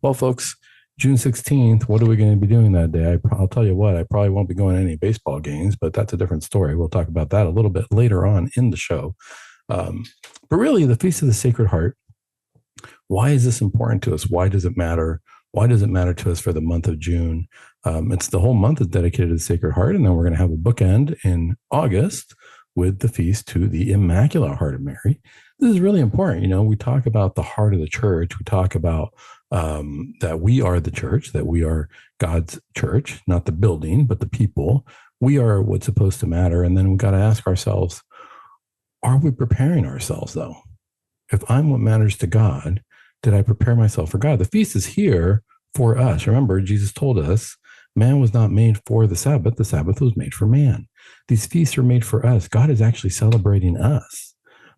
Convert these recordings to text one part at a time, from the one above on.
Well, folks, June 16th, what are we going to be doing that day? I'll tell you what, I probably won't be going to any baseball games, but that's a different story. We'll talk about that a little bit later on in the show. Um, but really, the Feast of the Sacred Heart, why is this important to us? Why does it matter? Why does it matter to us for the month of June? It's the whole month is dedicated to the Sacred Heart, and then we're going to have a bookend in August with the feast to the Immaculate Heart of Mary. This is really important. We talk about the heart of the church. We talk about that we are the church, that we are God's church, not the building, but the people. We are what's supposed to matter. And then we've got to ask ourselves, are we preparing ourselves, though? If I'm what matters to God, did I prepare myself for God? The feast is here for us. Remember, Jesus told us, man was not made for the Sabbath was made for man. These feasts are made for us. God is actually celebrating us.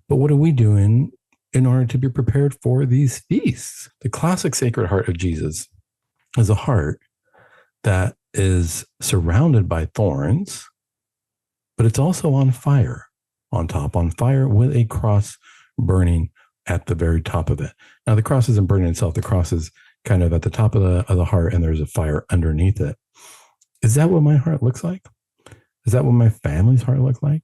But what are we doing in order to be prepared for these feasts? The classic Sacred Heart of Jesus is a heart that is surrounded by thorns, but it's also on fire, on fire with a cross burning at the very top of it. Now, the cross isn't burning itself. The cross is kind of at the top of the heart, and there's a fire underneath it. Is that what my heart looks like? Is that what my family's heart looks like?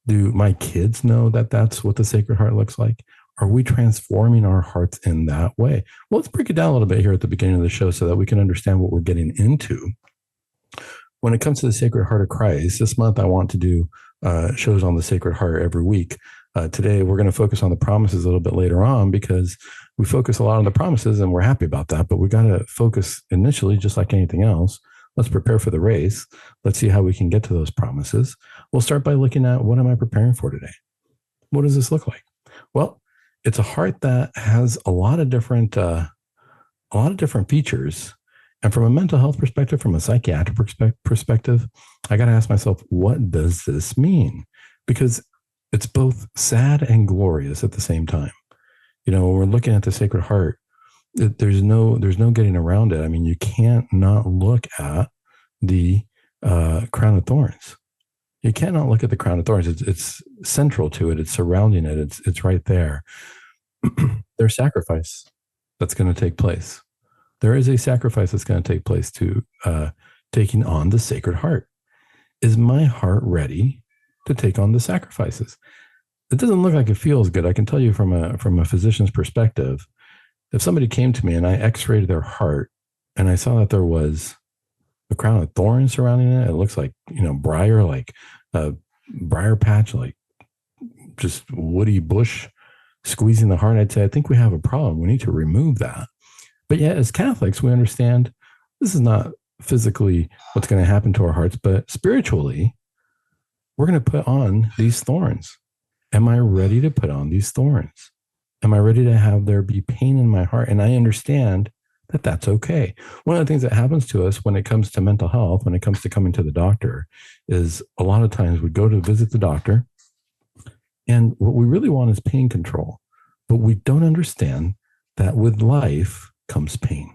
Do my kids know that that's what the Sacred Heart looks like? Are we transforming our hearts in that way? Well, let's break it down a little bit here at the beginning of the show so that we can understand what we're getting into. When it comes to the Sacred Heart of Christ, this month I want to do shows on the Sacred Heart every week. Today, we're going to focus on the promises a little bit later on because we focus a lot on the promises and we're happy about that. But we got to focus initially, just like anything else. Let's prepare for the race. Let's see how we can get to those promises. We'll start by looking at, what am I preparing for today? What does this look like? Well, it's a heart that has a lot of different features. And from a mental health perspective, from a psychiatric perspective, I got to ask myself, what does this mean? Because it's both sad and glorious at the same time. When we're looking at the Sacred Heart, there's no getting around it. I mean, you can't not look at the crown of thorns. You cannot look at the crown of thorns. It's central to it. It's surrounding it. It's right there. There's sacrifice that's going to take place. There is a sacrifice that's going to take place to taking on the Sacred Heart. Is my heart ready to take on the sacrifices? It doesn't look like it feels good. I can tell you from a physician's perspective, if somebody came to me and I x-rayed their heart and I saw that there was a crown of thorns surrounding it, it looks like, briar, like a briar patch, like just woody bush squeezing the heart, I'd say, I think we have a problem. We need to remove that. But yet, as Catholics, we understand this is not physically what's going to happen to our hearts, but spiritually, we're going to put on these thorns. Am I ready to put on these thorns? Am I ready to have there be pain in my heart? And I understand that that's okay. One of the things that happens to us when it comes to mental health, when it comes to coming to the doctor, is a lot of times we go to visit the doctor, and what we really want is pain control. But we don't understand that with life comes pain.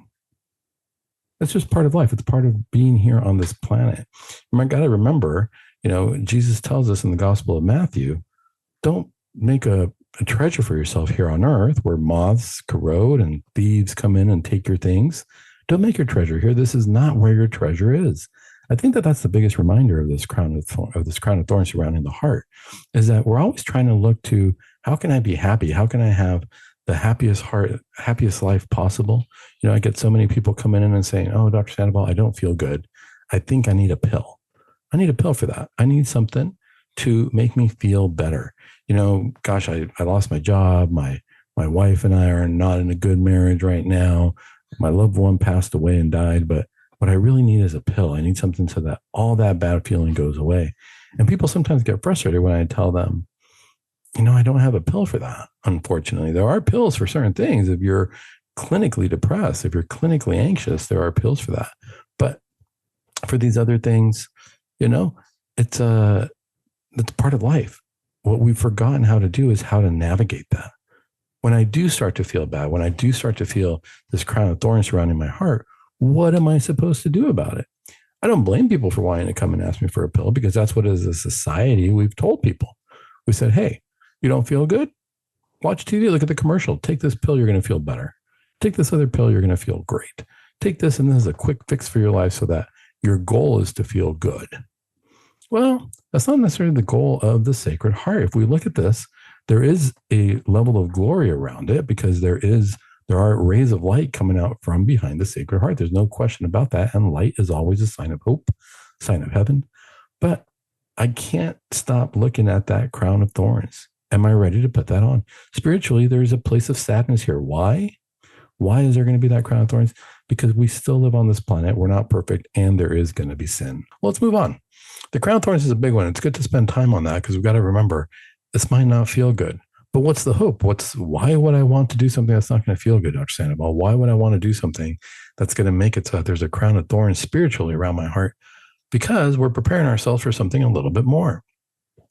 That's just part of life. It's part of being here on this planet. You got to remember, Jesus tells us in the Gospel of Matthew, don't make a treasure for yourself here on earth where moths corrode and thieves come in and take your things. Don't make your treasure here. This is not where your treasure is. I think that that's the biggest reminder of this crown of thorns surrounding the heart, is that we're always trying to look to, how can I be happy? How can I have the happiest heart, happiest life possible? I get so many people coming in and saying, oh, Dr. Sandoval, I don't feel good. I think I need a pill. I need a pill for that. I need something to make me feel better. Gosh, I lost my job. My wife and I are not in a good marriage right now. My loved one passed away and died, but what I really need is a pill. I need something so that all that bad feeling goes away. And people sometimes get frustrated when I tell them, I don't have a pill for that. Unfortunately, there are pills for certain things. If you're clinically depressed, if you're clinically anxious, there are pills for that. But for these other things, it's part of life. What we've forgotten how to do is how to navigate that. When I do start to feel bad, when I do start to feel this crown of thorns surrounding my heart, what am I supposed to do about it? I don't blame people for wanting to come and ask me for a pill, because that's what, as a society, we've told people. We said, hey, you don't feel good? Watch TV, look at the commercial. Take this pill, you're going to feel better. Take this other pill, you're going to feel great. Take this, and this is a quick fix for your life so that your goal is to feel good. Well, that's not necessarily the goal of the Sacred Heart. If we look at this, there is a level of glory around it because there are rays of light coming out from behind the Sacred Heart. There's no question about that. And light is always a sign of hope, sign of heaven. But I can't stop looking at that crown of thorns. Am I ready to put that on? Spiritually, there's a place of sadness here. Why? Why is there going to be that crown of thorns? Because we still live on this planet. We're not perfect, and there is going to be sin. Well, let's move on. The crown of thorns is a big one. It's good to spend time on that because we've got to remember this might not feel good. But what's the hope? Why would I want to do something that's not going to feel good, Dr. Sandoval? Why would I want to do something that's going to make it so that there's a crown of thorns spiritually around my heart? Because we're preparing ourselves for something a little bit more.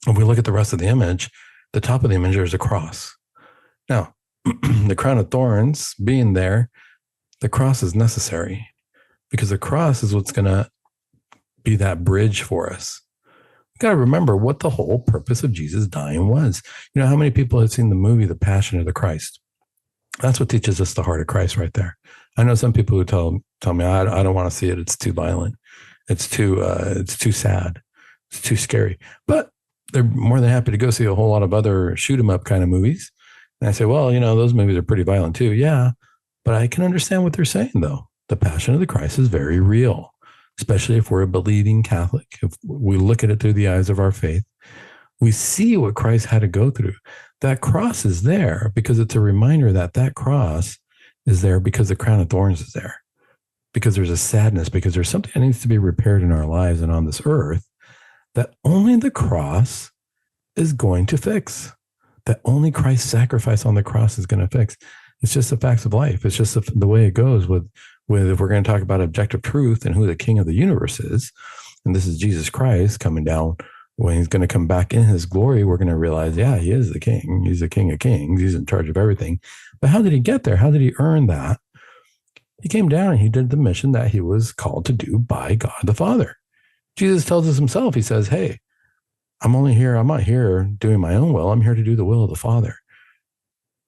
If we look at the rest of the image, the top of the image, there's a cross. Now, the crown of thorns being there, the cross is necessary because the cross is what's going to be that bridge for us. We've got to remember what the whole purpose of Jesus dying was. You know, how many people have seen the movie, The Passion of the Christ? That's what teaches us the heart of Christ right there. I know some people who tell me, I don't want to see it. It's too violent. It's too sad. It's too scary. But they're more than happy to go see a whole lot of other shoot 'em up kind of movies. And I say, well, you know, those movies are pretty violent too. Yeah, but I can understand what they're saying though. The Passion of the Christ is very real, especially if we're a believing Catholic. If we look at it through the eyes of our faith, we see what Christ had to go through. That cross is there because it's a reminder that that cross is there because the crown of thorns is there. Because there's a sadness, because there's something that needs to be repaired in our lives and on this earth that only the cross is going to fix, that only Christ's sacrifice on the cross is going to fix. It's just the facts of life. It's just the way it goes with if we're going to talk about objective truth and who the king of the universe is, and this is Jesus Christ coming down, when he's going to come back in his glory, we're going to realize, yeah, he is the king. He's the king of kings. He's in charge of everything. But how did he get there? How did he earn that? He came down and he did the mission that he was called to do by God the Father. Jesus tells us himself, he says, hey, I'm not here doing my own will. I'm here to do the will of the Father.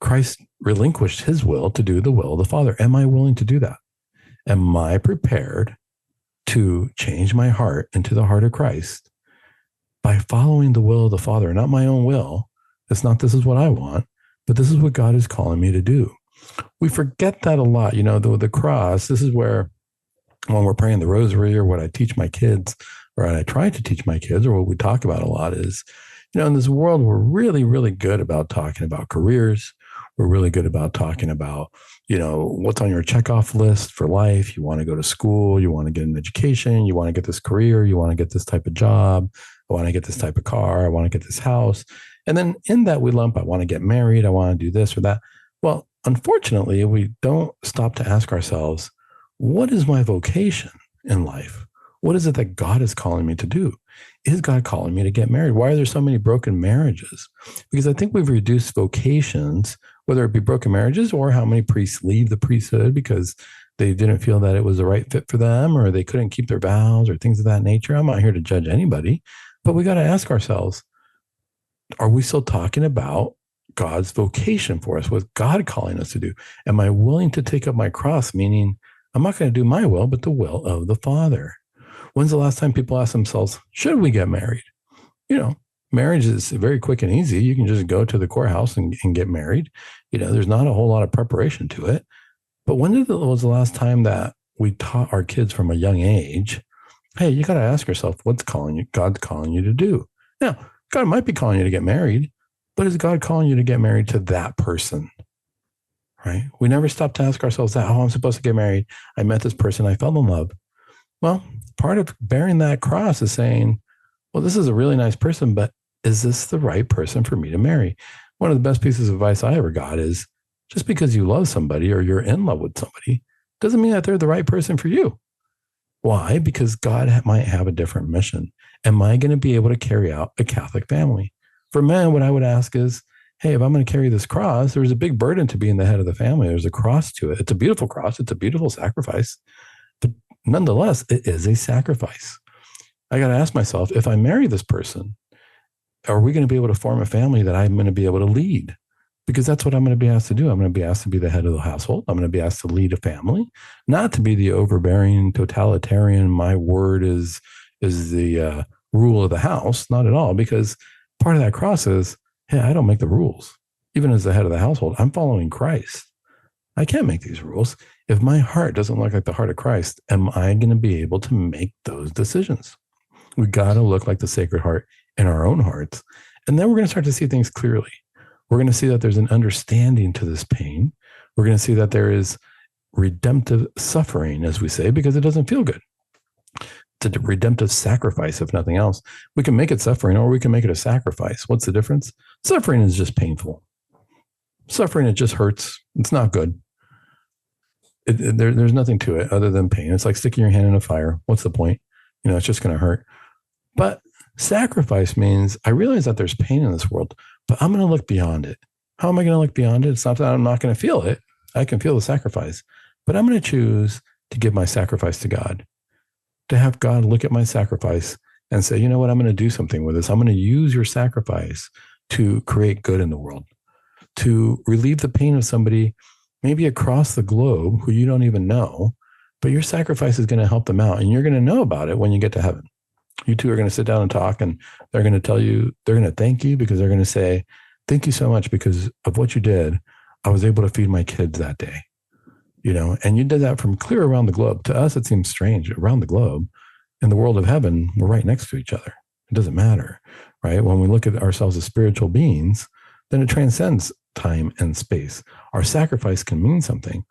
Christ relinquished his will to do the will of the Father. Am I willing to do that? Am I prepared to change my heart into the heart of Christ by following the will of the Father? Not my own will. It's not this is what I want, but this is what God is calling me to do. We forget that a lot. You know, the cross, this is where when we're praying the rosary or what I teach my kids, or what I try to teach my kids, or what we talk about a lot is, you know, in this world, we're really, really good about talking about careers. We're really good about talking about, you know, what's on your checkoff list for life. You want to go to school. You want to get an education. You want to get this career. You want to get this type of job. I want to get this type of car. I want to get this house. And then in that we lump, I want to get married. I want to do this or that. Well, unfortunately, we don't stop to ask ourselves, what is my vocation in life? What is it that God is calling me to do? Is God calling me to get married? Why are there so many broken marriages? Because I think we've reduced vocations, whether it be broken marriages or how many priests leave the priesthood because they didn't feel that it was the right fit for them, or they couldn't keep their vows or things of that nature. I'm not here to judge anybody, but we got to ask ourselves, are we still talking about God's vocation for us? What's God calling us to do? Am I willing to take up my cross? Meaning I'm not going to do my will, but the will of the Father. When's the last time people ask themselves, should we get married? You know, marriage is very quick and easy. You can just go to the courthouse and get married. You know, there's not a whole lot of preparation to it. But when was the last time that we taught our kids from a young age, hey, you got to ask yourself, what's God's calling you to do? Now, God might be calling you to get married, but is God calling you to get married to that person? Right? We never stop to ask ourselves that, oh, I'm supposed to get married. I met this person. I fell in love. Well, part of bearing that cross is saying, well, this is a really nice person, but is this the right person for me to marry? One of the best pieces of advice I ever got is just because you love somebody or you're in love with somebody doesn't mean that they're the right person for you. Why? Because God might have a different mission. Am I going to be able to carry out a Catholic family? For men, what I would ask is, hey, if I'm going to carry this cross, there's a big burden to being the head of the family. There's a cross to it. It's a beautiful cross. It's a beautiful sacrifice. But nonetheless, it is a sacrifice. I got to ask myself, if I marry this person, are we going to be able to form a family that I'm going to be able to lead? because that's what I'm going to be asked to do. I'm going to be asked to be the head of the household. I'm going to be asked to lead a family, not to be the overbearing totalitarian. My word is the rule of the house. Not at all, because part of that cross is, hey, I don't make the rules. Even as the head of the household, I'm following Christ. I can't make these rules. If my heart doesn't look like the heart of Christ, am I going to be able to make those decisions? We got to look like the Sacred Heart in our own hearts. And then we're going to start to see things clearly. We're going to see that there's an understanding to this pain. We're going to see that there is redemptive suffering, as we say, because it doesn't feel good. It's a redemptive sacrifice, if nothing else. We can make it suffering or we can make it a sacrifice. What's the difference? Suffering is just painful. Suffering, it just hurts. It's not good. There's nothing to it other than pain. It's like sticking your hand in a fire. What's the point? It's just going to hurt. But sacrifice means I realize that there's pain in this world, but I'm going to look beyond it. How am I going to look beyond it? It's not that I'm not going to feel it. I can feel the sacrifice, but I'm going to choose to give my sacrifice to God, to have God look at my sacrifice and say, you know what, I'm going to do something with this. I'm going to use your sacrifice to create good in the world, to relieve the pain of somebody maybe across the globe who you don't even know, but your sacrifice is going to help them out. And you're going to know about it when you get to heaven. You two are going to sit down and talk, and they're going to tell you, they're going to thank you, because they're going to say, thank you so much because of what you did. I was able to feed my kids that day, and you did that from clear around the globe. To us, it seems strange. Around the globe, in the world of heaven, we're right next to each other. It doesn't matter, right? When we look at ourselves as spiritual beings, then it transcends time and space. Our sacrifice can mean something.